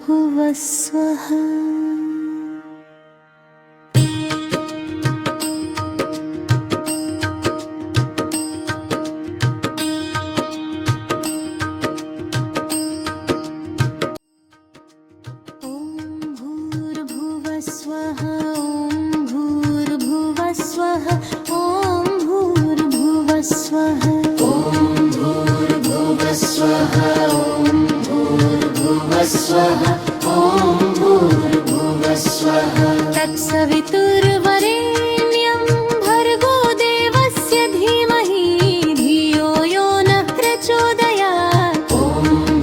भूर्भुवः स्वः। स्वः ॐ भूर्भुवः स्वः ॐ भूर्भुवः स्वः ॐ भूर्भुवः स्वः ॐ भूर्भुवः स्वः ॐ भूर्भुवः स्वः। तत्सवितुर्वरेण्यं भर्गो देवस्य धीमहि धियो यो नः प्रचोदयात्। ॐ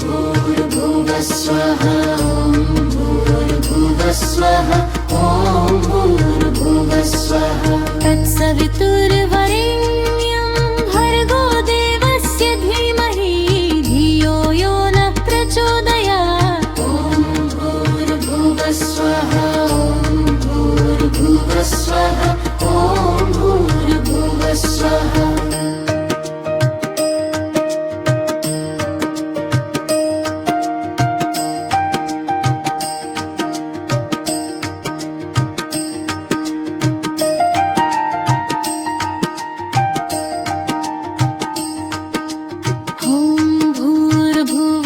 भूर्भुवः स्वः ॐ भूर्भुवः स्वः ॐ भूर्भुवः स्वः। तत्सवितुर्वरेण्यं भर्गो देवस्य धीमहि धियो यो नः प्रचोदयात्। ॐ भूर्भुवः स्वः ॐ भूर्भुवः स्वः ॐ भूर्भुवः स्वः।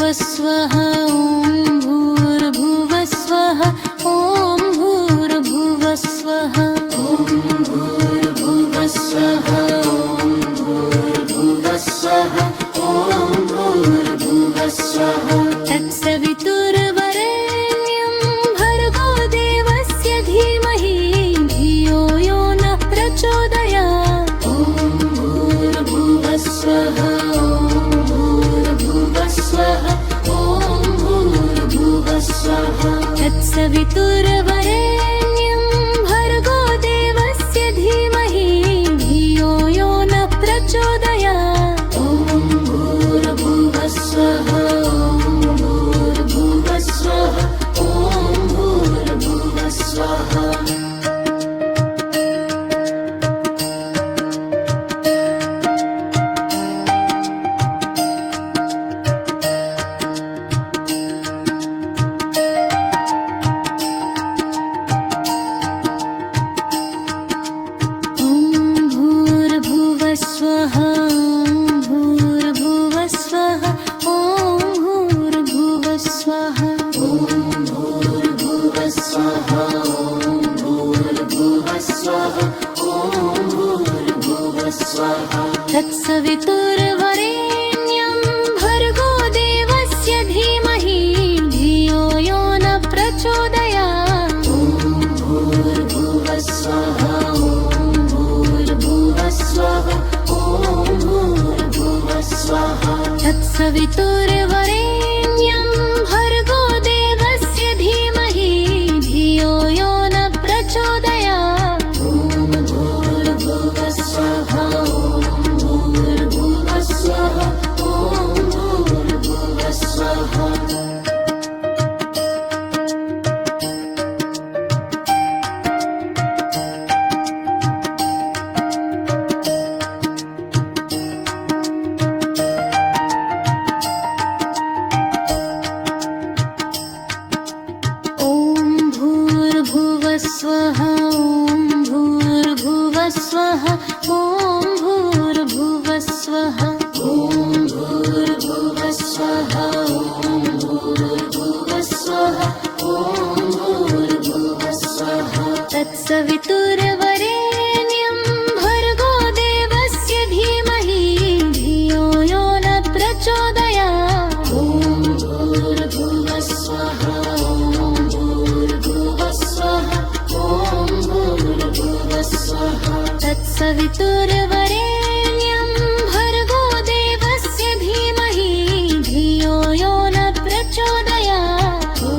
स्वः ॐ भूर्भुवः स्वः ॐ भूर्भुवः स्वः ॐ भूर्भुवः स्वः ॐ भूर्भुवः स्वः ॐ भूर्भुवः स्वः। तत्सवितुर्वरेण्यं भर्गो देवस्य धीमहि धियो यो नः प्रचोदयात्। ॐ भूर्भुवः स्वः तत्सवितुर्वरेण्यं भर्गो देवस्य धीमहि धियो यो नः प्रचोदयात्। ॐ भूर्भुवः स्वः ॐ भूर्भुवः स्वः ॐ भूर्भुवः स्वः। स्वः ॐ भूर्भुवः स्वः ॐ भूर्भुवः स्वः ॐ भूर्भुवः स्वः ॐ भूर्भुवः स्वः ॐ भूर्भुवः स्वः। तत्सवितुर्वरेण्यं भर्गो देवस्य धीमहि धियो यो नः प्रचोदयात्। ॐ भूर्भुवः स्वः ॐ भूर्भुवः स्वः तत्सवितुर्वरेण्यं भर्गो देवस्य धीमहि धियो यो नः प्रचोदयात्। ॐ भूर्भुवः स्वः ॐ भूर्भुवः स्वः ॐ भूर्भुवः स्वः। स्वः ॐ भूर्भुवः स्वः ॐ भूर्भुवः स्वः ॐ भूर्भुवः स्वः ॐ भूर्भुवः स्वः ॐ भूर्भुवः स्वः। तत्सवितुर्वरेण्यं भर्गो देवस्य धीमहि धियो यो नः प्रचोदयात्। ॐ भूर्भुवः स्वः तत्सवितुर्वरेण्यं भर्गो देवस्य धीमहि धियो यो नः प्रचोदयात्। ॐ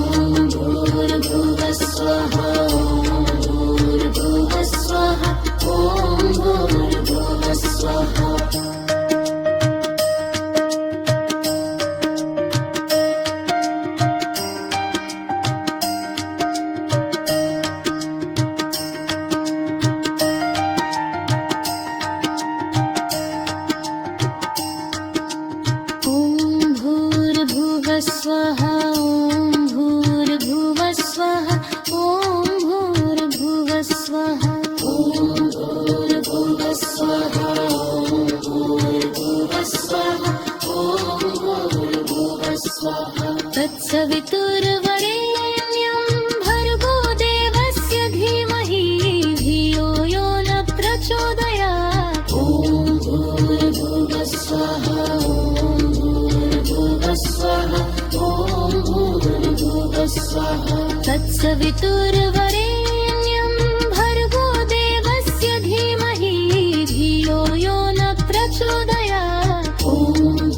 भूर्भुवः स्वः ॐ भूर्भुवः तत्सवितुर्वरेण्यं भर्गो देवस्य धीमहि धियो यो न प्रचोदयात्। ॐ भूर्भुवः स्वः ॐ भूर्भुवः स्वः ॐ भूर्भुवः स्वः तत्सवितुर्वरेण्यं भर्गो देवस्य धीमहि धियो यो न प्रचोदयात्। ॐ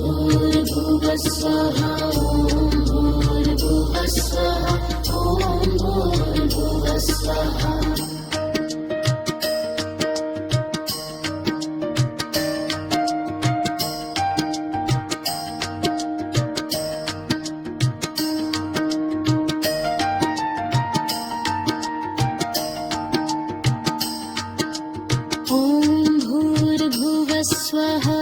भूर्भुवः स्वः ॐ भूर्भुवः स्वः ॐ भूर्भुवः स्वः स्वः ॐ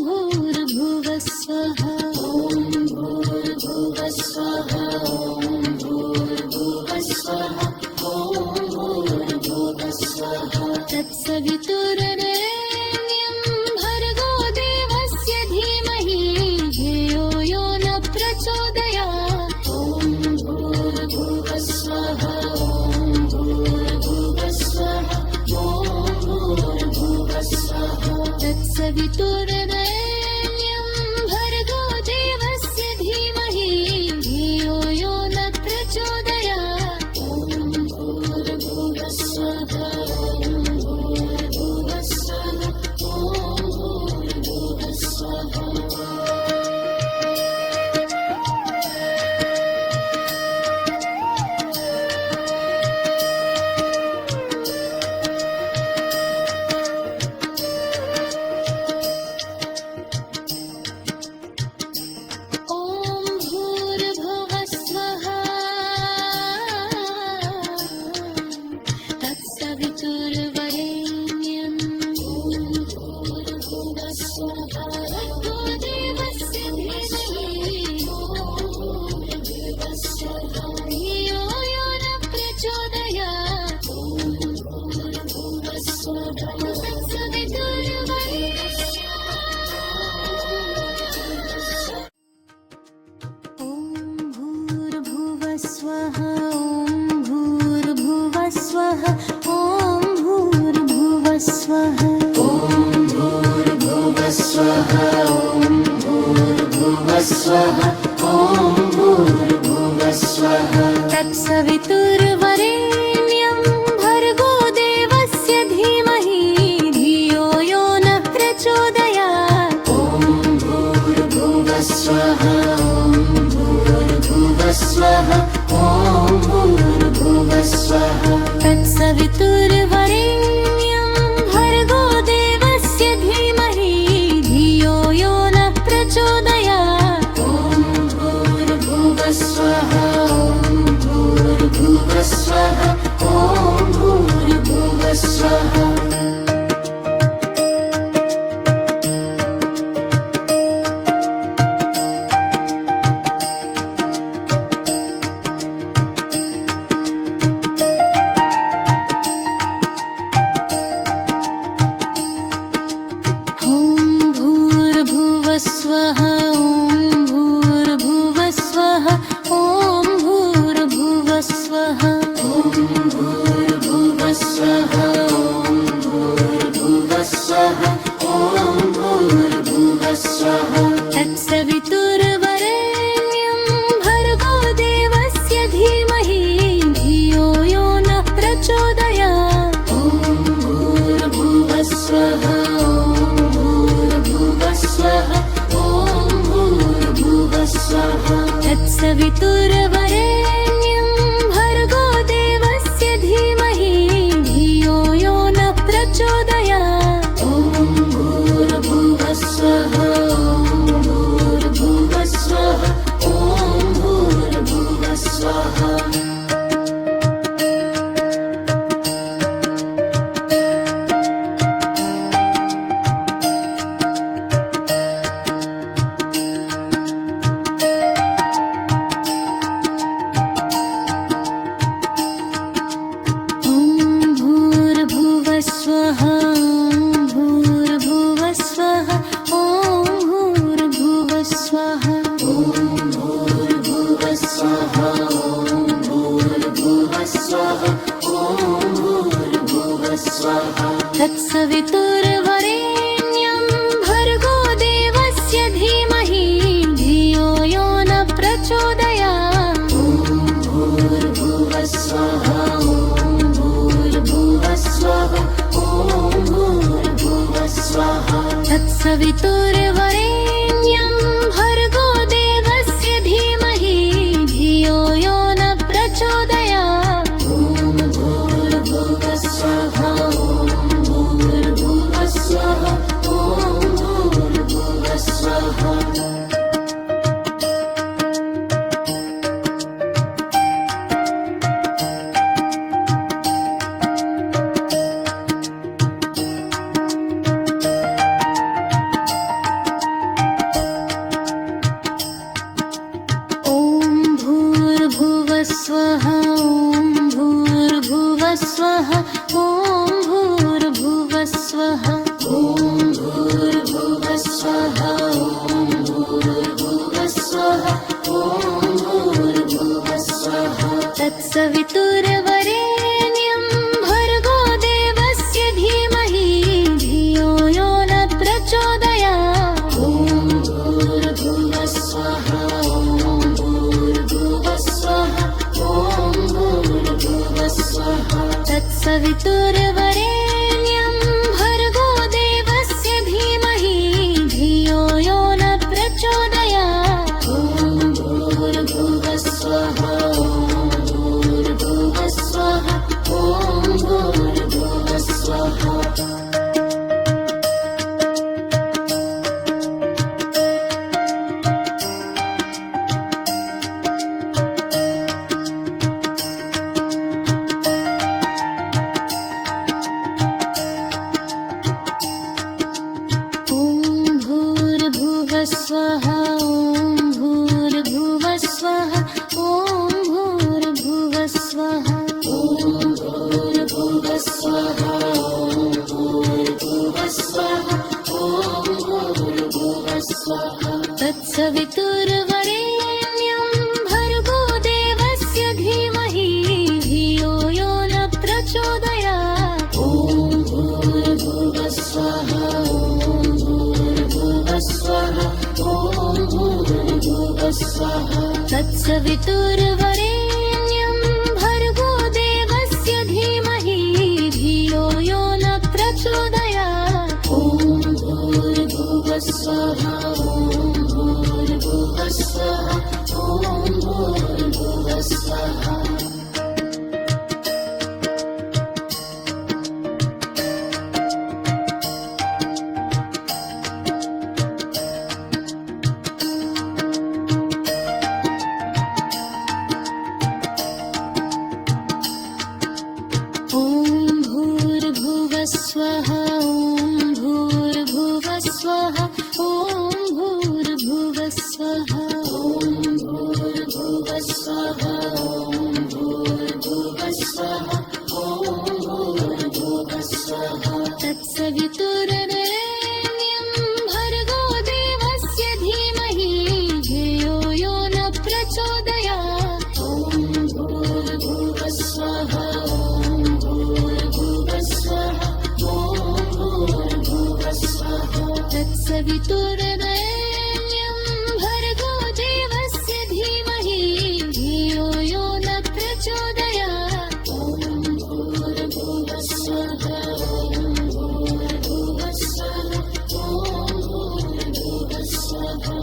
भूर्भुवः स्वः ॐ भूर्भुवः स्वः ॐ भूर्भुवः स्वः ॐ भूर्भुवः स्वः ॐ भूर्भुवः स्वः तत्सवितुर्वरेण्यं भर्गो देवस्य धीमहि धियो यो न प्रचोदयात्। ॐ भूर्भुवः स्वः तत्सवितुर्वरेण्यं भर्गो देवस्य धीमहि धियो यो न प्रचोदयात्। ॐ भूर्भुवः स्वः ॐ भूर्भुवः स्वः ॐ भूर्भुवः स्वः तत्सवितुर्वरेण्यं भर्गो देवस्य धीमहि धियो यो न प्रचोदयात्। ॐ भूर्भुवः स्वः तत्सवितुर्वरेण्यं भर्गो देवस्य धीमहि धियो यो न प्रचोदयात्। ॐ भूर्भुवः स्वः ॐ भूर्भुवः स्वः ॐ भूर्भुवः स्वः तत्सवितुर्वरेण्यं भर्गो देवस्य धीमहि धियो यो न प्रचोदयात्। ॐ भूर्भुवः स्वः भूर्भुवः स्वः ॐ भूर्भुवः स्वः तत्सवितुर्वरेण्यं भर्गो देवस्य धीमहि धियो यो न प्रचोदयात्। ॐ भूर्भुवः स्वः ॐ भूर्भुवः स्वः ॐ भूर्भुवः स्वः तत्सवितुर्वरेण्यं भर्गो देवस्य धीमहि धियो यो न प्रचोदयात्। ॐ भूर्भुवः स्वः स्वाहा ॐ भूर्भुवः स्वाहा ॐ भूर्भुवः स्वाहा ॐ भूर्भुवः स्वाहा तत्सवितुर्वरेण्यं भर्गो देवस्य धीमहि धियो यो न प्रचोदयात् ॐ भूर्भुवः स्वाहा ॐ भूर्भुवः स्वाहा ॐ भूर्भुवः स्वाहा तत्सवितुर्वरेण्यं भर्गो देवस्य धीमहि धियो यो न प्रचोदयात् ॐ भूर्भुवः स्वाहा ॐ भूर्भुवः स्वाहा ॐ भूर्भुवः स्वाहा स्वाहा ॐ भूर्भुवः स्वाहा ॐ भूर्भुवः स्वाहा ॐ भूर्भुवः स्वाहा ॐ भूर्भुवः स्वाहा ॐ भूर्भुवः स्वाहा तत्सवितुर्वरेण्यं भर्गो देवस्य धीमहि धियो यो न प्रचोदयात् ॐ भूर्भुवः स्वाहा तत्सवितुर्वरेण्यं भर्गो देवस्य धीमहि धियो यो न प्रचोदयात् ॐ भूर्भुवः स्वाहा ॐ भूर्भुवः स्वाहा ॐ भूर्भुवः स्वाहा स्वाहा ॐ भूर्भुवः स्वाहा ॐ भूर्भुवः स्वाहा ॐ भूर्भुवः स्वाहा ॐ भूर्भुवः स्वाहा ॐ भूर्भुवः स्वाहा तत्सवितुर्वरेण्यं भर्गो देवस्य धीमहि धियो यो न प्रचोदयात् ॐ भूर्भुवः स्वाहा ॐ भूर्भुवः स्वाहा ॐ भूर्भुवः स्वाहा तत्सवितुर्वरेण्यं भर्गो देवस्य धीमहि धियो यो न प्रचोदयात् ॐ भूर्भुवः स्वाहा ॐ भूर्भुवः स्वाहा ॐ भूर्भुवः स्वाहा स्वाहा ॐ भूर्भुवः स्वाहा ॐ भूर्भुवः स्वाहा ॐ भूर्भुवः स्वाहा ॐ भूर्भुवः स्वाहा ॐ भूर्भुवः स्वाहा तत्सवितुर्वरेण्यं भर्गो देवस्य धीमहि धियो यो न प्रचोदयात् ॐ भूर्भुवः स्वाहा ॐ भूर्भुवः स्वाहा तत्सवितुर्वरेण्यं भर्गो देवस्य धीमहि धियो यो न प्रचोदयात् ॐ भूर्भुवः स्वाहा ॐ भूर्भुवः स्वाहा ॐ भूर्भुवः स्वाहा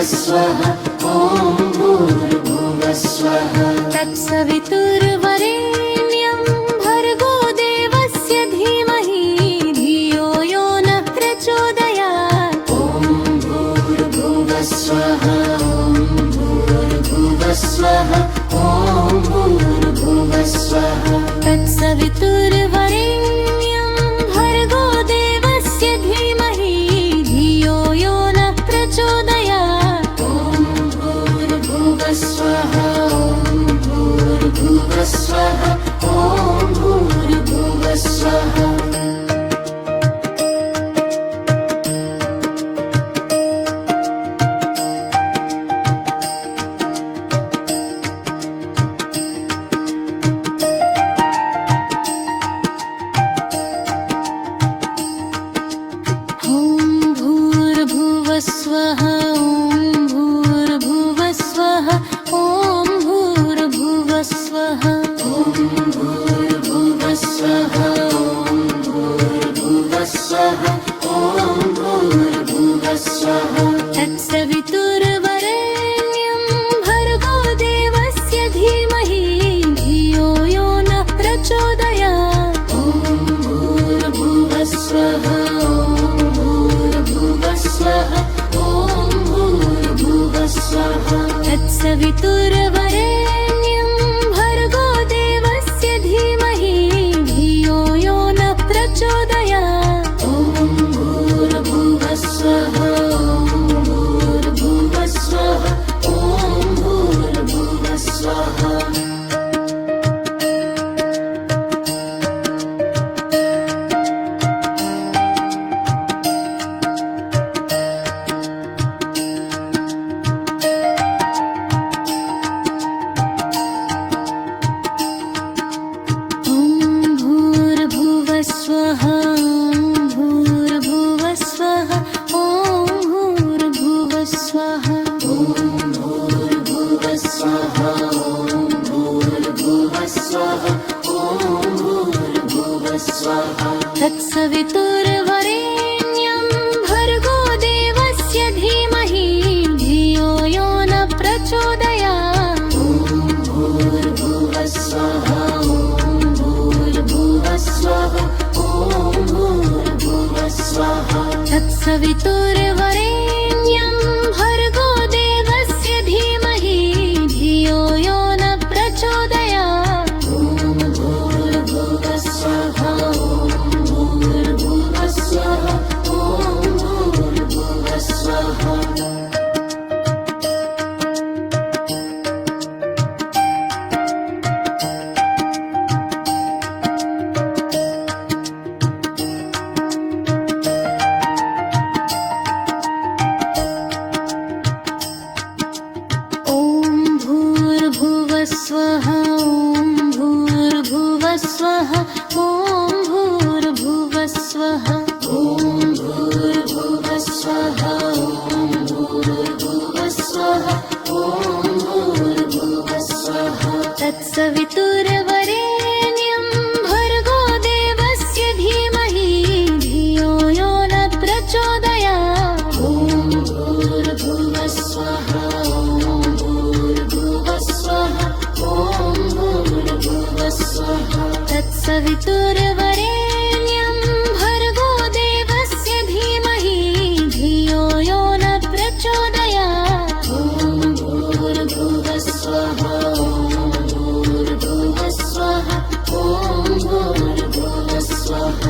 भूर्भुवस्वः ॐ भूर्भुवस्वः तत्सवितुर्वरेण्यं भर्गो देवस्य धीमहि धियो यो नः प्रचोदयात् ॐ भूर्भुवस्वः ॐ भूर्भुवस्वः तत्सवितुर्वरेण्यं भर्गो देवस्य धीमहि धियो यो नः प्रचोदयात् ॐ भूर्भुवस्वः ॐ भूर्भुवस्वः स्वः ॐ भूर्भुवस्वः ॐ भूर्भुवस्वः ॐ भूर्भुवस्वः ॐ भूर्भुवस्वः तत्सवितुर्वरेण्यं भर्गो देवस्य धीमहि धियो यो नः प्रचोदयात् ॐ भूर्भुवस्वः तत्सवितुर्वरेण्यं भर्गो देवस्य धीमहि धियो यो नः प्रचोदयात् ॐ भूर्भुवस्वः ॐ भूर्भुवस्वः स्वः भूर्भुवस्वः ॐ भूर्भुवस्वः तत्सवितुर्वरेण्यं भर्गो देवस्य धीमहि धियो यो नः प्रचोदयात् ॐ भूर्भुवस्वः तत्सवितुर्वरेण्यं भर्गो देवस्य धीमहि धियो यो नः प्रचोदयात् ॐ भूर्भुवस्वः ॐ भूर्भुवस्वः स्वः ॐ भूर्भुवस्वः ॐ भूर्भुवस्वः तत्सवितुर्वरेण्यं भर्गो देवस्य धीमहि धियो यो नः प्रचोदयात् ॐ भूर्भुवस्वः तत्सवितुर्वरेण्यं भर्गो देवस्य धीमहि धियो यो नः प्रचोदयात् ॐ भूर्भुवस्वः ॐ भूर्भुवस्वः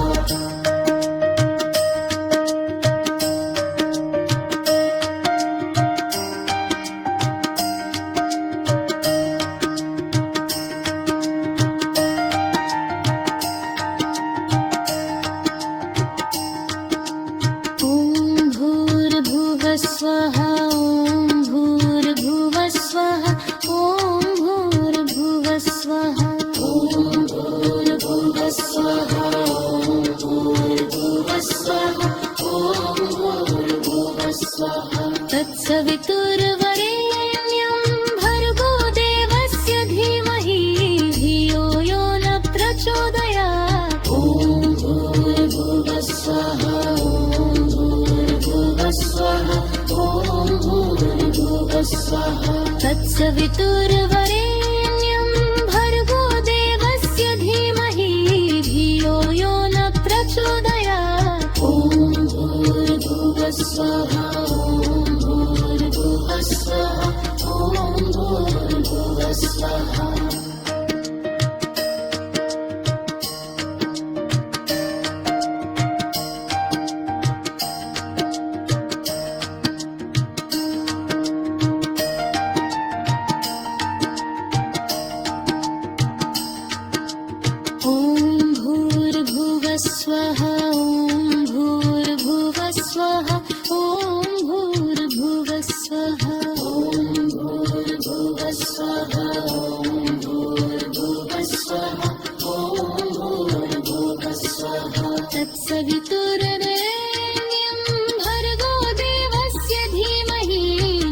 स्वः ॐ भूर्भुवस्वः ॐ भूर्भुवस्वः तत्सवितुर्वरेण्यं भर्गो देवस्य धीमहि धियो यो नः प्रचोदयात् ॐ भूर्भुवस्वः ॐ भूर्भुवस्वः ॐ स्वाहा तत्सवितुर्वरेण्यं भर्गो देवस्य धीमहि धियो यो न प्रचोदयात् ॐ भूर्भुवः स्वाहा ॐ भूर्भुवः स्वाहा ॐ भूर्भुवः स्वाहा ॐ भूर्भुवः स्वः ॐ भूर्भुवः स्वः ॐ भूर्भुवः स्वः ॐ भूर्भुवः स्वाहा ॐ भूर्भुवः स्वाहा ॐ भूर्भुवः स्वाहा तत्सवितुर्वरेण्यं भर्गो देवस्य धीमहि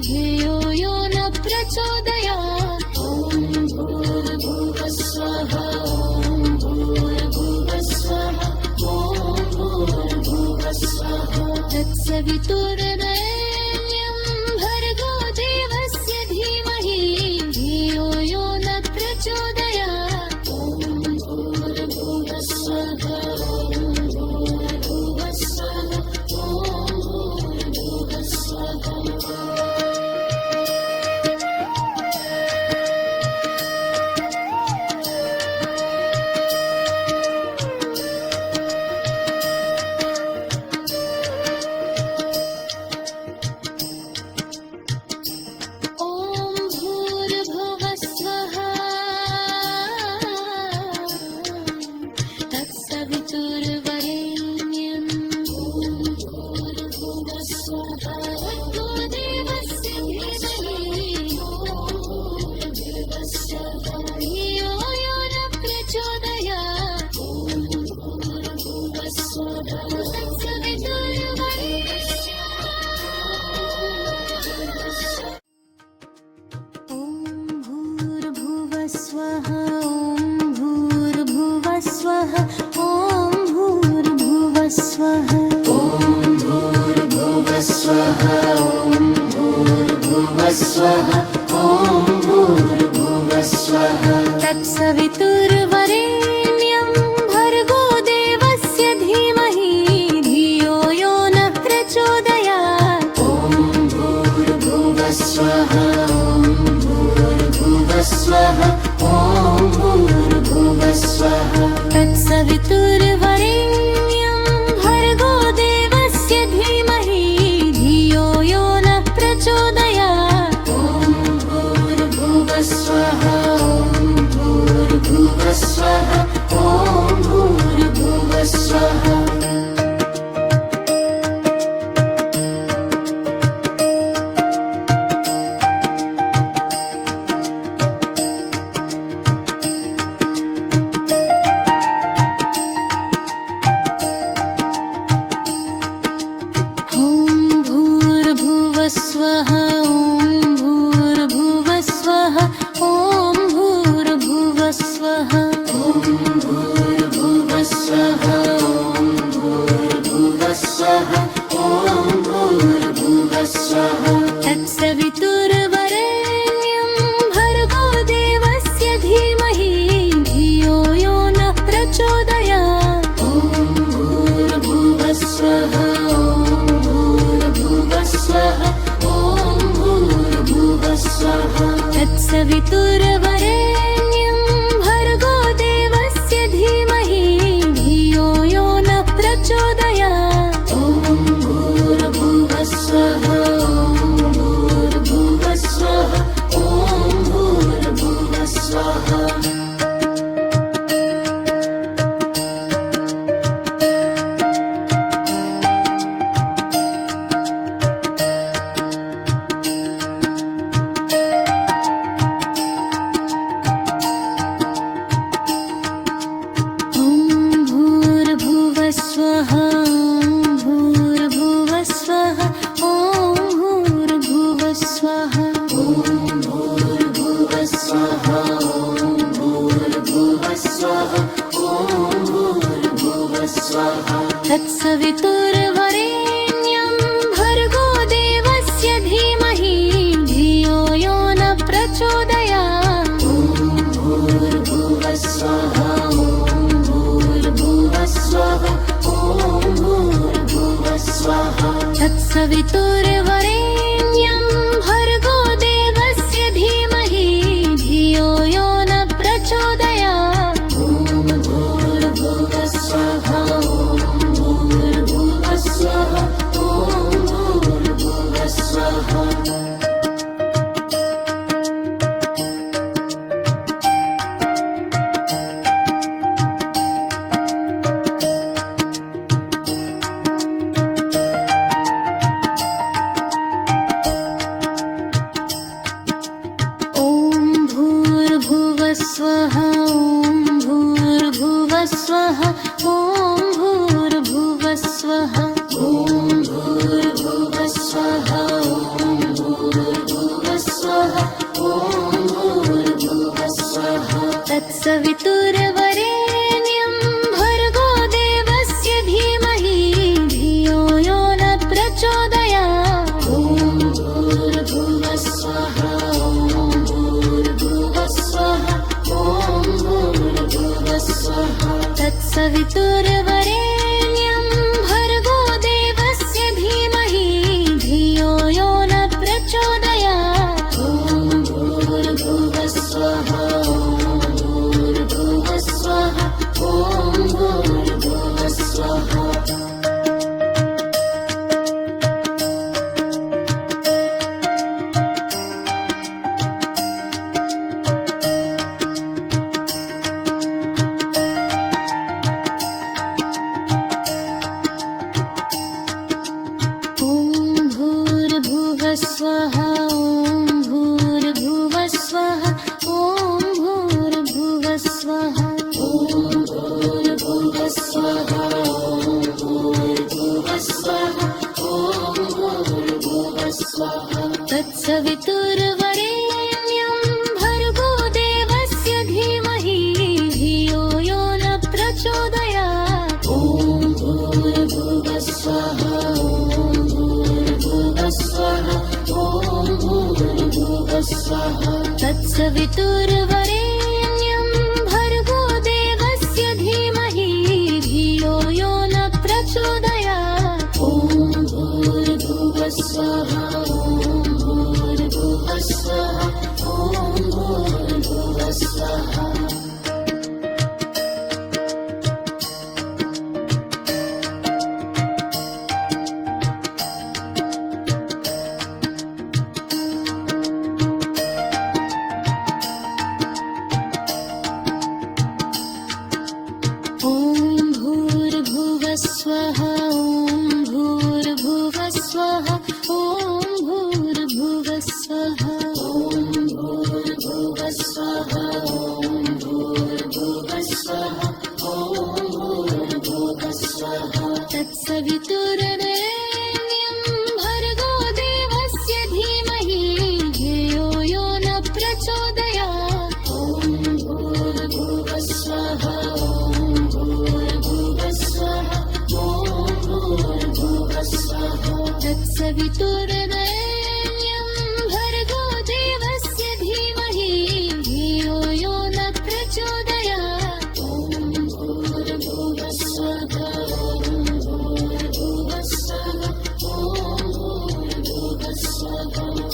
धियो यो न प्रचोदयात् ॐ भूर्भुवः स्वाहा ॐ भूर्भुवः स्वाहा ॐ भूर्भुवः स्वाहा तत्सवितुर्वरेण्यं भर्गो देवस्य धीमहि धियो यो न प्रचोदयात् ॐ भूर्भुवः स्वाहा ॐ भूर्भुवः स्वाहा ॐ भूर्भुवः स्वाहा ॐ भूर्भुवः स्वः तत्सवितुर्वरेण्यं भूर्भुवः स्वाहा भर्गो देवस्य धीमहि भूर्भुवः स्वाहा धियो यो न प्रचोदयात् भूर्भुवः स्वाहा ॐ भूर्भुवः स्वः ॐ भूर्भुवः स्वः ॐ भूर्भुवः स्वः ॐ भूर्भुवः स्वाहा ॐ भूर्भुवः स्वाहा ॐ भूर्भुवः स्वाहा तत्सवितुर्वरेण्यं भर्गो देवस्य धीमहि धियो यो न प्रचोदयात् ॐ भूर्भुवः स्वाहा ॐ भूर्भुवः स्वाहा ॐ भूर्भुवः स्वाहा तत्सवितुर्वरेण्यं भर्गो देवस्य धीमहि धियो यो न प्रचोदयात् ॐ भूर्भुवः स्वाहा ॐ भूर्भुवः स्वाहा ॐ भूर्भुवः स्वाहा ॐ भूर्भुवः स्वः ॐ भूर्भुवः स्वः ॐ भूर्भुवः स्वः ॐ भूर्भुवः स्वाहा ॐ भूर्भुवः स्वाहा ॐ भूर्भुवः स्वाहा तत्सवितुर्वरेण्यं भर्गो देवस्य धीमहि धियो यो न प्रचोदयात् ॐ भूर्भुवः स्वाहा ॐ भूर्भुवः स्वाहा ॐ भूर्भुवः स्वाहा तत्सवितुर्वरेण्यं भर्गो देवस्य धीमहि धियो यो न प्रचोदयात् ॐ भूर्भुवः स्वाहा ॐ भूर्भुवः स्वाहा ॐ भूर्भुवः स्वाहा तत्सवितुर्वरेण्यं भर्गो देवस्य धीमहि धियो तत्सवितुर्वरेण्यं भर्गो देवस्य धीमहि धियो यो न प्रचोदयात्। ॐ भूर्भुवः स्वः ॐ भूर्भुवः स्वः ॐ भूर्भुवः स्वः। स्वः ॐ भूर्भुवः स्वः ॐ भूर्भुवः स्वः ॐ भूर्भुवः स्वः ॐ भूर्भुवः स्वः ॐ भूर्भुवः स्वः। तत्सवितुर्वरेण्यं भर्गो देवस्य धीमहि धियो यो न प्रचोदयात्। ॐ भूर्भुवः स्वः ॐ भूर्भुवः स्वः ॐ भूर्भुवः स्वः। तत्सवितुर्वरेण्यं भर्गो देवस्य धीमहि धियो यो न प्रचोदयात्। ॐ भूर्भुवः स्वः ॐ भूर्भुवः स्वः ॐ भूर्भुवः स्वः। स्वः ॐ भूर्भुवः स्वः ॐ भूर्भुवः स्वः ॐ भूर्भुवः स्वः ॐ भूर्भुवः स्वः ॐ भूर्भुवः स्वः। तत्सवितुर्वरेण्यं भर्गो देवस्य धीमहि धियो यो न प्रचोदयात्। ॐ भूर्भुवः स्वः ॐ भूर्भुवः स्वः ॐ भूर्भुवः स्वः। तत्सवितुर्वरेण्यं भर्गो देवस्य धीमहि धियो यो न प्रचोदयात्। ॐ भूर्भुवः स्वः ॐ भूर्भुवः स्वः ॐ भूर्भुवः स्वः। स्वः ॐ भूर्भुवः स्वः ॐ भूर्भुवः स्वः ॐ भूर्भुवः स्वः ॐ भूर्भुवः स्वः ॐ भूर्भुवः स्वः। तत्सवितुर्वरेण्यं भर्गो देवस्य धीमहि धियो यो न प्रचोदयात्। ॐ भूर्भुवः स्वः ॐ भूर्भुवः स्वः ॐ भूर्भुवः स्वः। तत्सवितुर्वरेण्यं भर्गो देवस्य धीमहि धियो यो न प्रचोदयात्। ॐ भूर्भुवः स्वः ॐ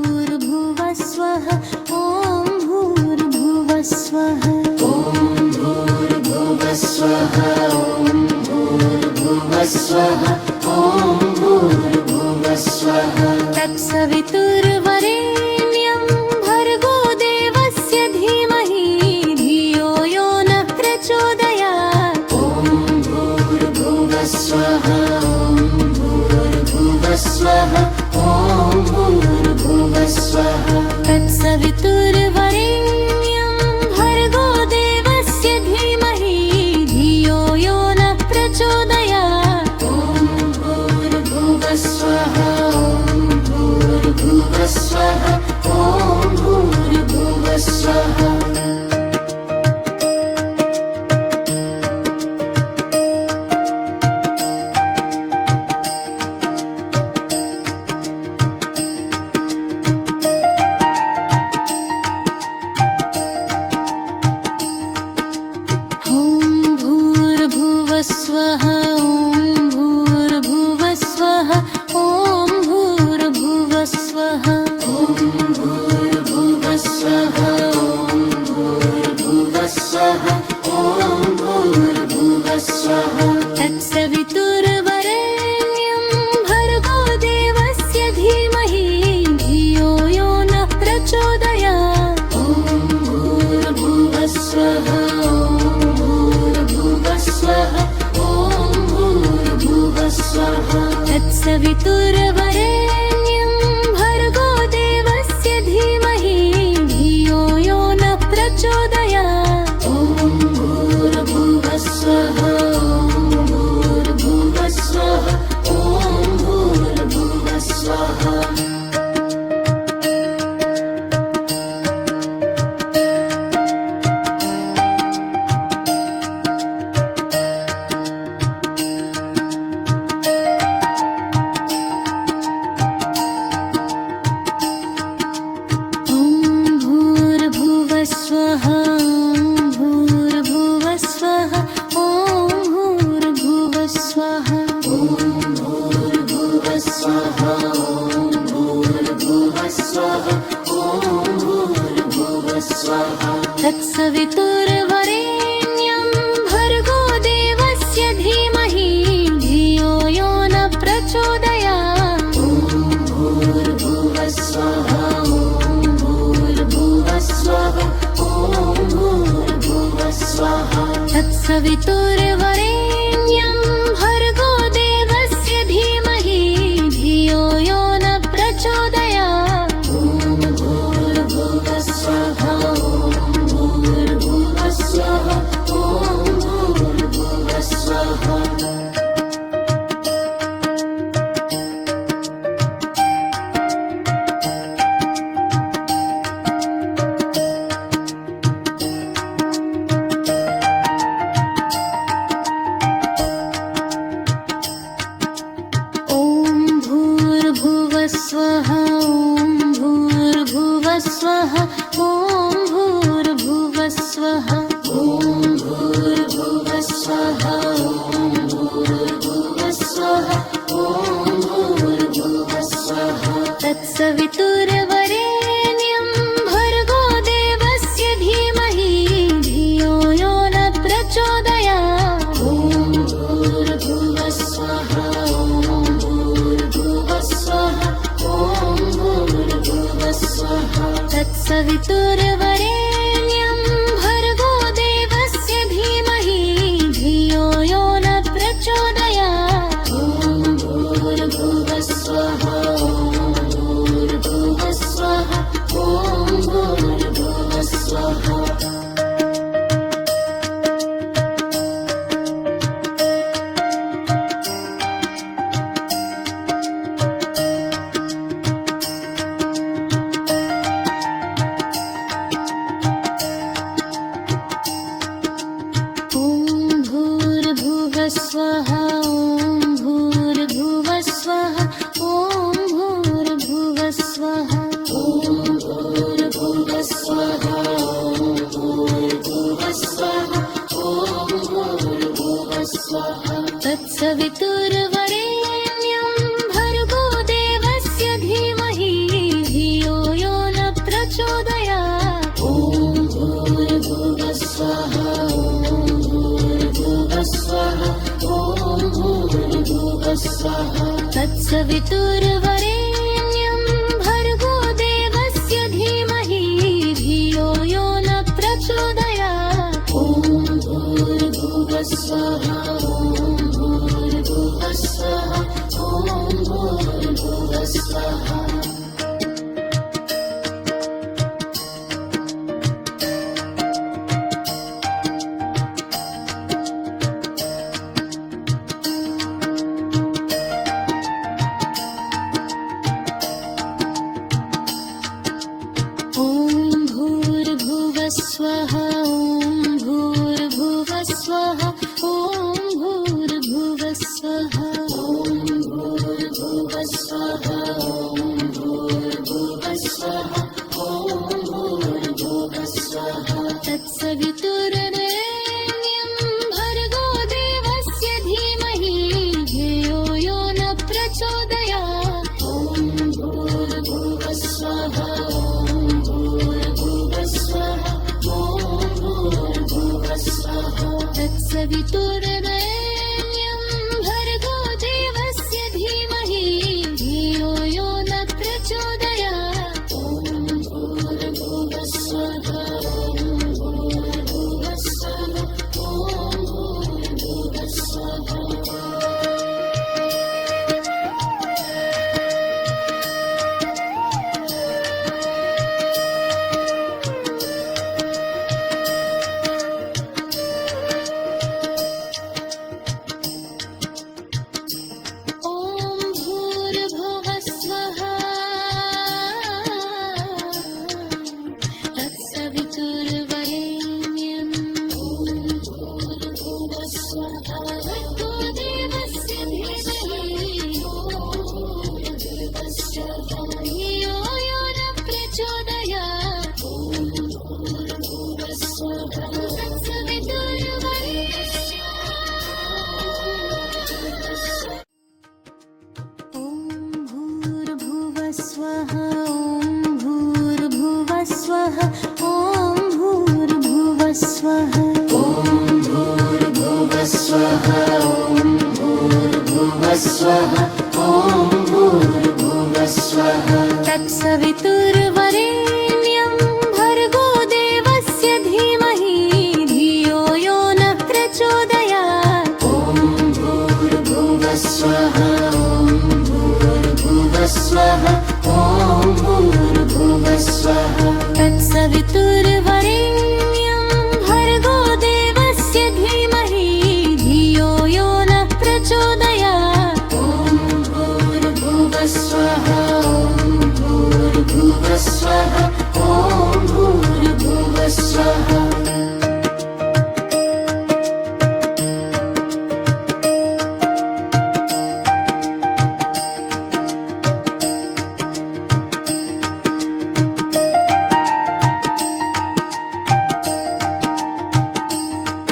भूर्भुवः स्वः ॐ भूर्भुवः स्वः। स्वः ॐ भूर्भुवः स्वः ॐ भूर्भुवः स्वः। तत्सवितुर्वरेण्यं भर्गो देवस्य धीमहि धियो यो नः प्रचोदयात्। स्वः ॐ भूर्भुवः स्वः ॐ भूर्भुवः स्वः तत्सवितुर्वरेण्यं भर्गो देवस्य धीमहि धियो यो नः प्रचोदयात् ॐ भूर्भुवः स्वः ॐ भूर्भुवः स्वः ॐ भूर्भुवः स्वः स्वः ॐ भूर्भुवः स्वः ॐ भूर्भुवः स्वः ॐ भूर्भुवः स्वः ॐ भूर्भुवः स्वः ॐ भूर्भुवः स्वः तत्सवितुर्वरेण्यं भर्गो देवस्य धीमहि धियो यो नः प्रचोदयात् ॐ भूर्भुवः स्वः ॐ भूर्भुवः स्वः ॐ भूर्भुवः स्वः तत्सवितुर्वरेण्यं भर्गो देवस्य धीमहि धियो यो नः प्रचोदयात् ॐ भूर्भुवः स्वः ॐ भूर्भुवः स्वः ॐ भूर्भुवः स्वः स्वः ॐ भूर्भुवः स्वः ॐ भूर्भुवः स्वः ॐ भूर्भुवः स्वः ॐ भूर्भुवः स्वः ॐ भूर्भुवः स्वः तत्सवितुर्वरेण्यं भर्गो देवस्य धीमहि धियो यो नः प्रचोदयात् ॐ भूर्भुवः स्वः ॐ भूर्भुवः स्वः ॐ भूर्भुवः स्वः तत्सवितुर्वरेण्यं भर्गो देवस्य धीमहि धियो यो नः प्रचोदयात् ॐ भूर्भुवः स्वः ॐ भूर्भुवः स्वः ॐ भूर्भुवः स्वः स्वः ॐ भूर्भुवः स्वः ॐ भूर्भुवः स्वः ॐ भूर्भुवः स्वः ॐ भूर्भुवः स्वः ॐ भूर्भुवः स्वः तत्सवितुर्वरेण्यं भर्गो देवस्य धीमहि धियो यो नः प्रचोदयात् ॐ भूर्भुवः स्वः ॐ भूर्भुवः स्वः ॐ भूर्भुवः स्वः तत्सवितुर्वरेण्यं भर्गो देवस्य धीमहि धियो यो नः प्रचोदयात् ॐ भूर्भुवः स्वः ॐ भूर्भुवः स्वः ॐ भूर्भुवः स्वः स्वः ॐ भूर्भुवः स्वः ॐ भूर्भुवः स्वः ॐ भूर्भुवः स्वः ॐ भूर्भुवः स्वः ॐ भूर्भुवः स्वः तत्सवितुर्वरेण्यं भर्गो देवस्य धीमहि धियो यो नः प्रचोदयात् ॐ भूर्भुवः स्वः स्वः ॐ भूर्भुवः स्वः तत्सवितुर्वरेण्यं भर्गो देवस्य धीमहि धियो यो नः प्रचोदयात् ॐ भूर्भुवः स्वः ॐ स्वाहा ॐ भूर्भुवः स्वः ॐ भूर्भुवः स्वः ॐ भूर्भुवः स्वः ॐ भूर्भुवः स्वः ॐ भूर्भुवः स्वः ॐ भूर्भुवः स्वः तत्सवितुर्वरेण्यं भर्गो देवस्य धीमहि धियो यो न प्रचोदयात् ॐ भूर्भुवः स्वः ॐ भूर्भुवः स्वः ॐ भूर्भुवः स्वः तत्सवितुर्वरेण्यं भर्गो देवस्य धीमहि धियो यो न प्रचोदयात् ॐ भूर्भुवः स्वः ॐ भूर्भुवः स्वः ॐ भूर्भुवः स्वः ॐ भूर्भुवः स्वः तत्सवितुर्वरेण्यं भूर्भुवः स्वः भर्गो देवस्य धीमहि भूर्भुवः स्वः धियो यो न प्रचोदयात् भूर्भुवः स्वः तत्सवितुर्वरेण्यस्य ॐ भूर्भुवः स्वः ॐ भूर्भुवः स्वः ॐ भूर्भुवः स्वः ॐ भूर्भुवः स्वः ॐ भूर्भुवः स्वः ॐ भूर्भुवः स्वः तत्सवितुर्वरेण्यं भर्गो देवस्य धीमहि धियो यो न प्रचोदयात् ॐ भूर्भुवः स्वः ॐ भूर्भुवः स्वः ॐ भूर्भुवः स्वः तत्सवितुर्वरेण्यं भर्गो देवस्य धीमहि धियो यो न प्रचोदयात् ॐ भूर्भुवः स्वः ॐ भूर्भुवः स्वः ॐ भूर्भुवः स्वः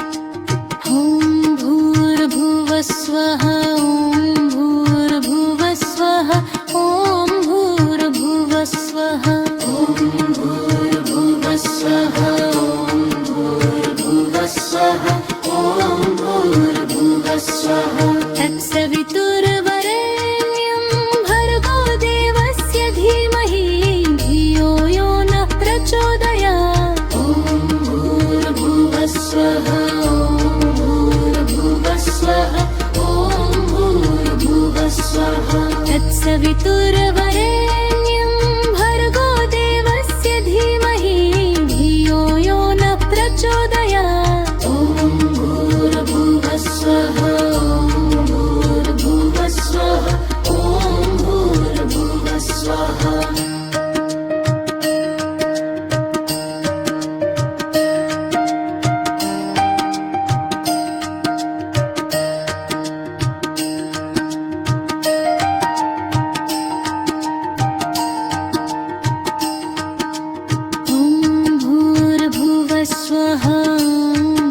ॐ भूर्भुवः स्वः ॐ भूर्भुवः स्वः ॐ भूर्भुवः स्वः ॐ भूर्भुवः स्वः ॐ भूर्भुवः स्वः ॐ भूर्भुवः स्वः तत्सवितुर्वरेण्यं भर्गो देवस्य धीमहि धियो यो न प्रचोदयात् ॐ भूर्भुवः स्वः ॐ भूर्भुवः स्वः ॐ भूर्भुवः स्वः तत्सवितुर्वरेण्यं भर्गो देवस्य धीमहि धियो यो न प्रचोदयात् ॐ भूर्भुवः स्वः ॐ भूर्भुवः स्वः ॐ भूर्भुवः स्वः ॐ भूर्भुवः स्वः ॐ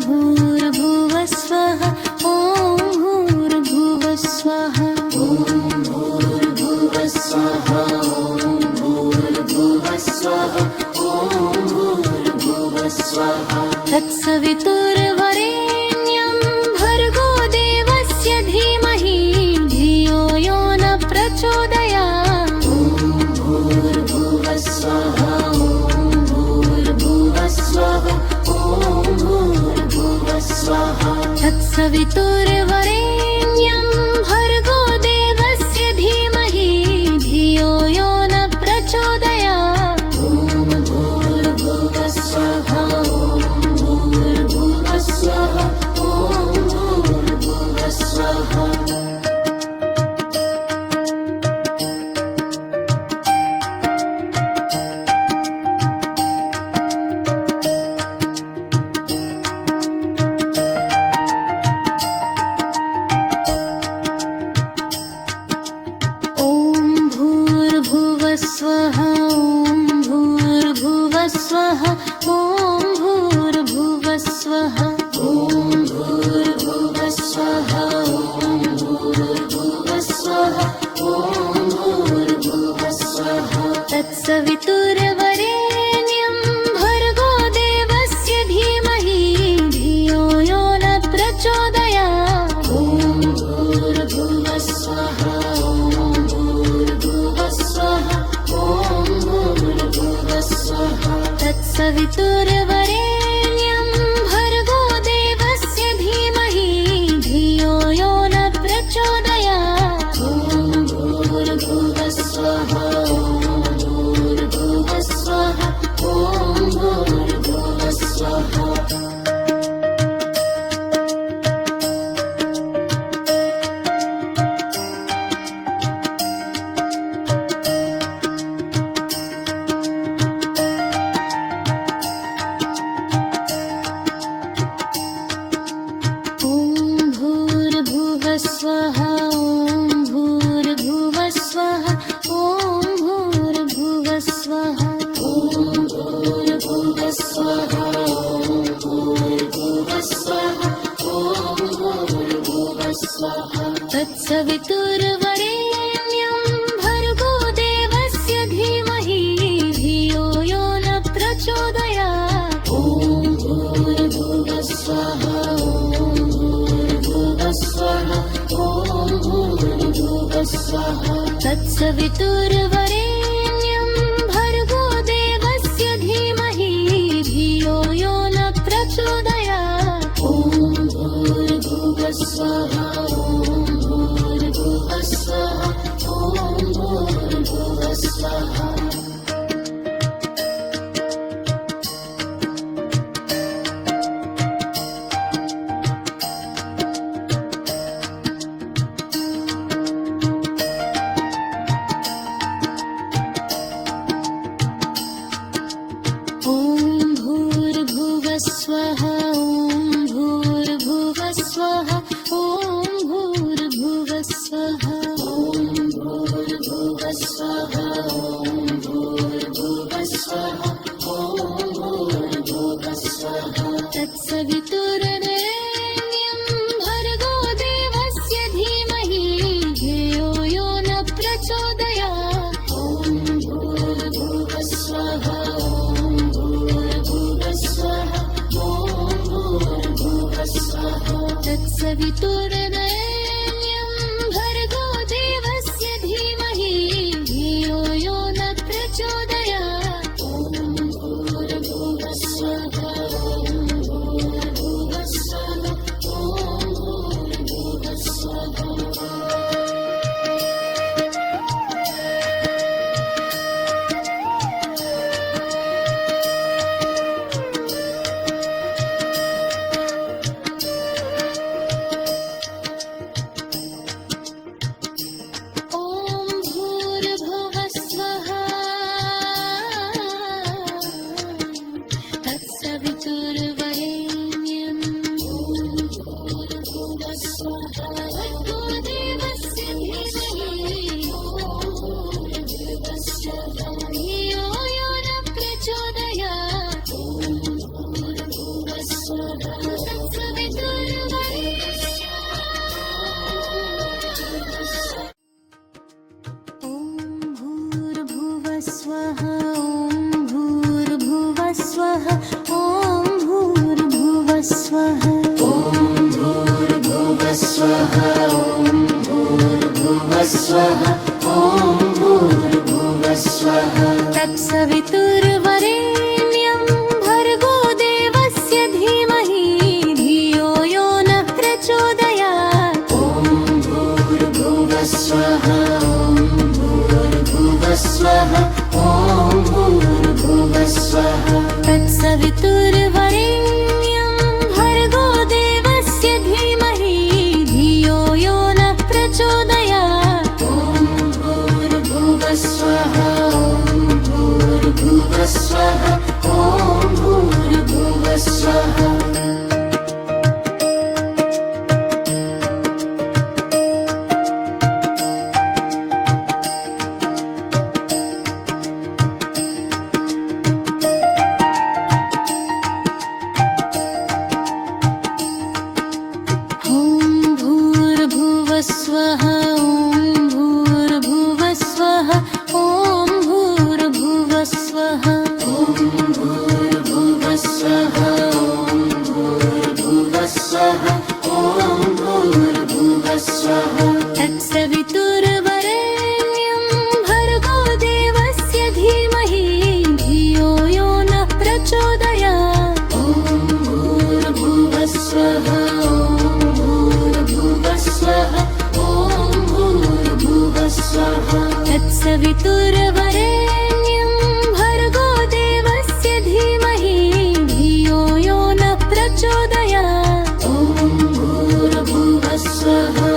भूर्भुवः स्वः ॐ भूर्भुवः स्वः ॐ भूर्भुवः स्वः ॐ भूर्भुवः स्वः ॐ भूर्भुवः स्वः तत्सवितुर्वरेण्यं भर्गो देवस्य धीमहि धियो यो न प्रचोदयात् ॐ भूर्भुवः स्वः ॐ भूर्भुवः स्वः ॐ भूर्भुवः स्वः तत्सवितुर्वरेण्यं भर्गो देवस्य धीमहि धियो स्वः ॐ भूर्भुवः स्वः ॐ भूर्भुवः स्वः भूर्भुवः स्वः ॐ भूर्भुवः स्वः ॐ भूर्भुवः स्वः तत्सवितुर्वरेण्यं भर्गो देवस्य धीमहि धियो यो न प्रचोदयात् ॐ भूर्भुवः स्वः ॐ भूर्भुवः स्वः ॐ भूर्भुवः स्वः तत्सवितुर्वरेण्यं भर्गो देवस्य धीमहि धियो यो न प्रचोदयात् ॐ भूर्भुवः स्वः ॐ भूर्भुवः स्वः ॐ भूर्भुवः स्वः ॐ भूर्भुवः स्वः ॐ भूर्भुवः स्वः ॐ भूर्भुवः स्वः ॐ भूर्भुवः स्वः ॐ भूर्भुवः स्वः ॐ भूर्भुवः स्वः तत्सवितुर्वरेण्यं भर्गो देवस्य धीमहि धियो यो न प्रचोदयात् ॐ भूर्भुवः स्वः ॐ भूर्भुवः स्वः ॐ भूर्भुवः स्वः तत्सवितुर्वरेण्यं भर्गो देवस्य धीमहि धियो यो न प्रचोदयात् ॐ भूर्भुवः स्वः ॐ भूर्भुवः स्वः ॐ भूर्भुवः स्वः ॐ भूर्भुवः स्वः तत्सवितुर्वरेण्यं भूर्भुवः स्वः भर्गो देवस्य धीमहि भूर्भुवः स्वः धियो यो न प्रचोदयात् भूर्भुवः स्वः ॐ भूर्भुवः स्वः ॐ भूर्भुवः स्वः ॐ भूर्भुवः स्वः ॐ भूर्भुवः स्वः ॐ भूर्भुवः स्वः ॐ भूर्भुवः स्वः तत्सवितुर्वरेण्यं भर्गो देवस्य धीमहि धियो यो न प्रचोदयात् ॐ भूर्भुवः स्वः ॐ भूर्भुवः स्वः ॐ भूर्भुवः स्वः तत्सवितुर्वरेण्यं भर्गो देवस्य धीमहि धियो यो न प्रचोदयात् ॐ भूर्भुवः स्वः ॐ भूर्भुवः स्वः ॐ भूर्भुवः स्वः ॐ भूर्भुवः स्वः ॐ भूर्भुवः स्वः ॐ भूर्भुवः स्वः ॐ भूर्भुवः स्वः ॐ भूर्भुवः स्वः ॐ भूर्भुवः स्वः तत्सवितुर्वरेण्यं भर्गो देवस्य धीमहि धियो यो न प्रचोदयात् ॐ भूर्भुवः स्वः ॐ भूर्भुवः स्वः ॐ भूर्भुवः स्वः तत्सवितुर्वरेण्यं भर्गो देवस्य धीमहि धियो यो न प्रचोदयात् ॐ भूर्भुवः स्वः ॐ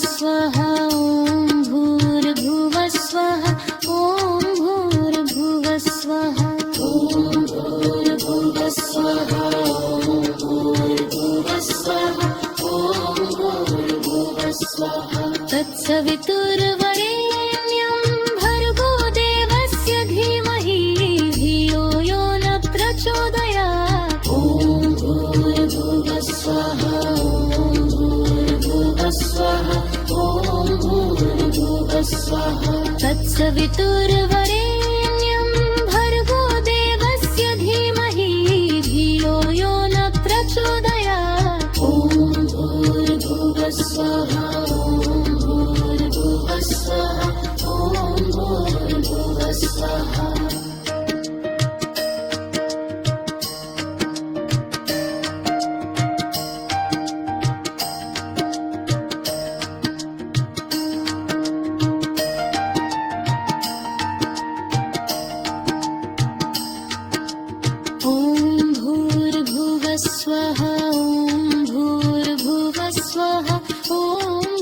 स्वः ॐ भूर्भुवः स्वः ॐ भूर्भुवः स्वः भूर्भुवः स्वः ॐ भूर्भुवः स्वः ॐ भूर्भुवः स्वः तत्सवितुर्वरेण्यं भर्गो देवस्य धीमहि धियो यो न प्रचोदयात् ॐ भूर्भुवः स्वः ॐ भूर्भुवः स्वः ॐ भूर्भुवः स्वः तत्सवितुर्वरेण्यं भर्गो देवस्य धीमहि धियो यो न प्रचोदयात् ॐ भूर्भुवः स्वः ॐ भूर्भुवः स्वः ॐ भूर्भुवः स्वः ॐ भूर्भुवः स्वः ॐ भूर्भुवः स्वः ॐ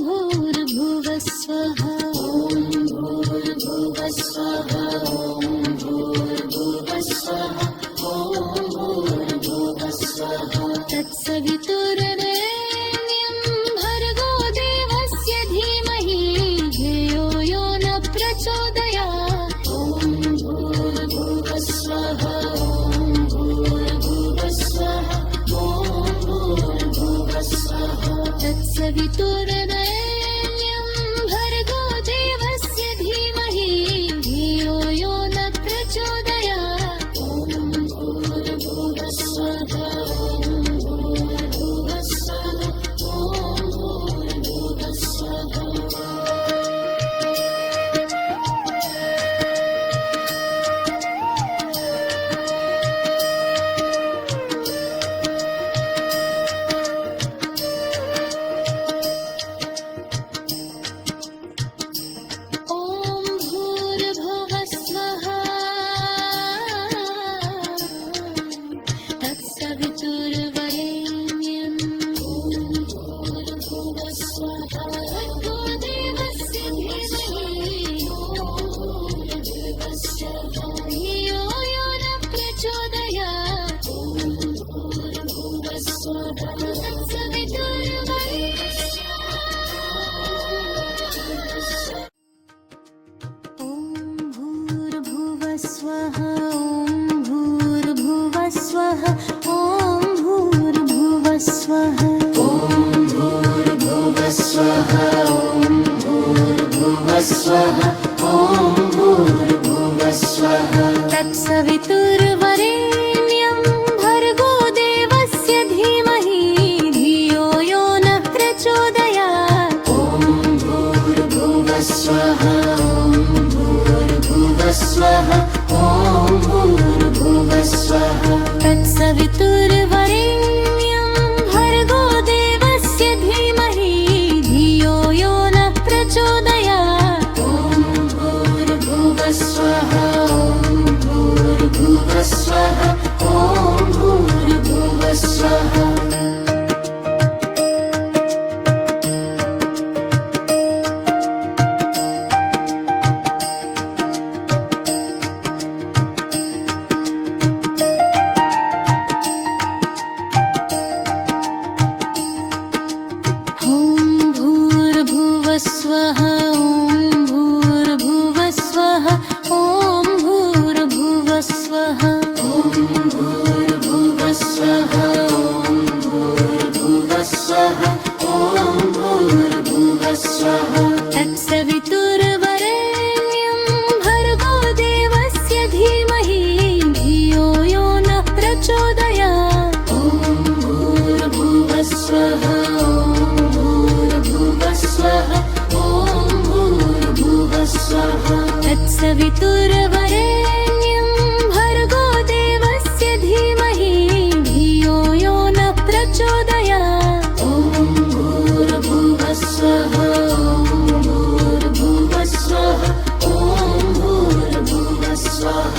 भूर्भुवः स्वः ॐ भूर्भुवः स्वः ॐ भूर्भुवः स्वः ॐ भूर्भुवः स्वः तत्सवितुर्वरेण्यं भर्गो देवस्य धीमहि धियो यो न प्रचोदयात् ॐ भूर्भुवः स्वः ॐ भूर्भुवः स्वः ॐ भूर्भुवः स्वः तत्सवितुर्वरेण्यं भर्गो देवस्य धीमहि धियो यो न प्रचोदयात् ॐ भूर्भुवः स्वः ॐ भूर्भुवः स्वः ॐ भूर्भुवः स्वः ॐ भूर्भुवः स्वः तत्सवितुर्वरेण्यं भूर्भुवः स्वः भर्गो देवस्य धीमहि भूर्भुवः स्वः धियो यो न प्रचोदयात् भूर्भुवः स्वः ॐ भूर्भुवः स्वः ॐ भूर्भुवः स्वः ॐ भूर्भुवः स्वः ॐ भूर्भुवः स्वः ॐ भूर्भुवः स्वः ॐ भूर्भुवः स्वः तत्सवितुर्वरेण्यं भर्गो देवस्य धीमहि धियो यो न प्रचोदयात् ॐ भूर्भुवः स्वः ॐ भूर्भुवः स्वः ॐ भूर्भुवः स्वः तत्सवितुर्वरेण्यं भर्गो देवस्य धीमहि धियो यो न प्रचोदयात् ॐ भूर्भुवः स्वः ॐ भूर्भुवः स्वः ॐ भूर्भुवः स्वः ॐ भूर्भुवः स्वः ॐ भूर्भुवः स्वः ॐ भूर्भुवः स्वः ॐ भूर्भुवः स्वः ॐ भूर्भुवः स्वः ॐ भूर्भुवः स्वः तत्सवितुर्वरेण्यं भर्गो देवस्य धीमहि धियो यो न प्रचोदयात् ॐ भूर्भुवः स्वः ॐ भूर्भुवः स्वः ॐ भूर्भुवः स्वः तत्सवितुर्वरेण्यं भर्गो देवस्य धीमहि धियो यो न प्रचोदयात् ॐ भूर्भुवः स्वः ॐ भूर्भुवः स्वः ॐ भूर्भुवः स्वः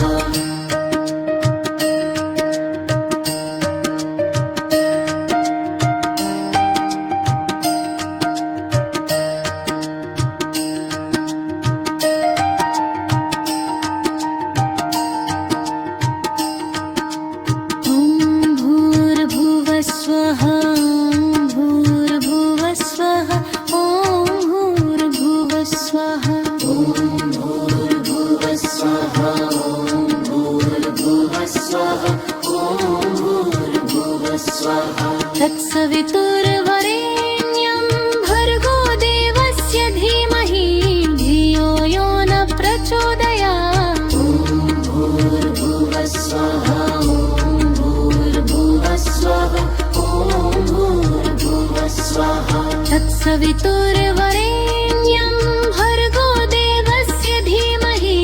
तत्सवितुर्वरेण्यं भर्गो देवस्य धीमहि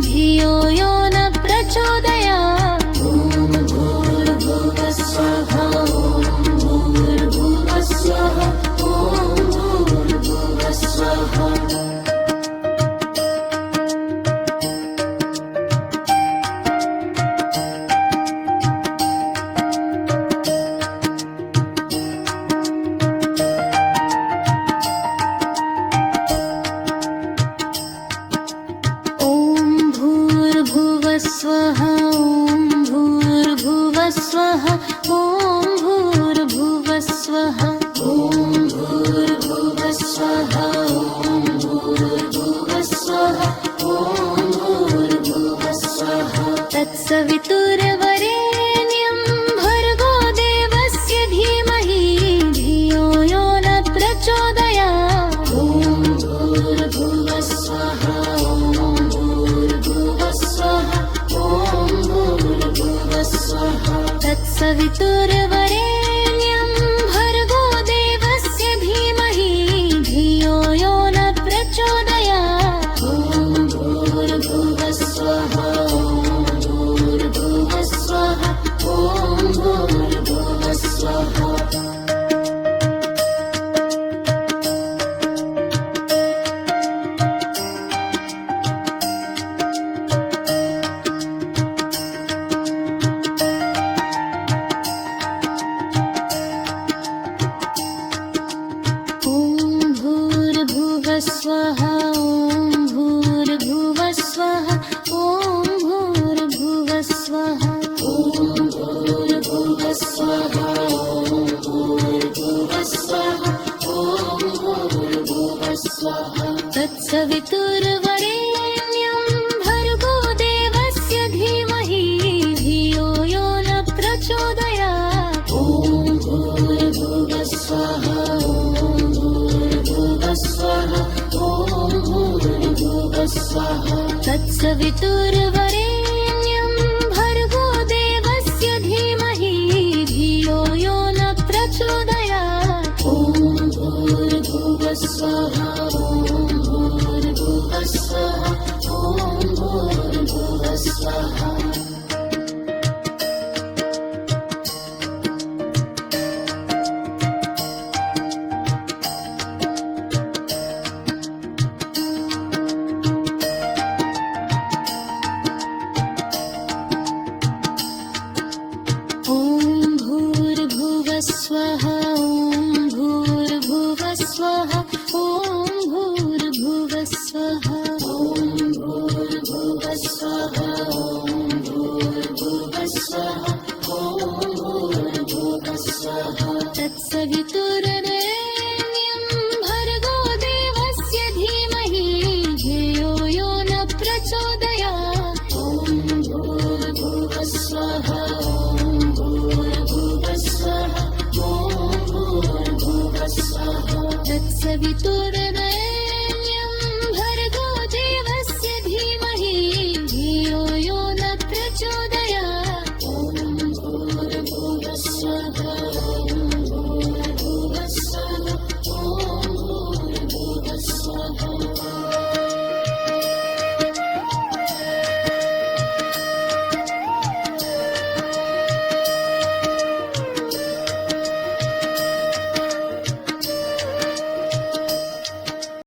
धियो यो न प्रचोदयात्। ॐ भूर्भुवः स्वः ॐ भूर्भुवः स्वः ॐ भूर्भुवः स्वः। स्वः ॐ भूर्भुवः स्वः ॐ भूर्भुवः स्वः ॐ भूर्भुवः स्वः ॐ भूर्भुवः स्वः ॐ भूर्भुवः स्वः। तत्सवितुर्वरेण्यं भर्गो देवस्य धीमहि धियो यो न प्रचोदयात्। ॐ भूर्भुवः स्वः ॐ भूर्भुवः स्वः ॐ भूर्भुवः स्वः। तत्सवितुर्वरेण्यं भर्गो देवस्य धीमहि धियो यो न प्रचोदयात्। ॐ भूर्भुवः स्वः ॐ भूर्भुवः स्वः ॐ भूर्भुवः स्वः। स्वः ॐ भूर्भुवः स्वः ॐ भूर्भुवः स्वः ॐ भूर्भुवः स्वः ॐ भूर्भुवः स्वः ॐ भूर्भुवः स्वः। तत्सवितुर्वरेण्यं भर्गो देवस्य धीमहि धियो यो न प्रचोदयात्। ॐ भूर्भुवः स्वः ॐ भूर्भुवः स्वः ॐ भूर्भुवः स्वः। तत्सवितुर्वरेण्यं भर्गो देवस्य धीमहि धियो यो न प्रचोदयात्। ॐ भूर्भुवः स्वः ॐ भूर्भुवः स्वः ॐ भूर्भुवः स्वः।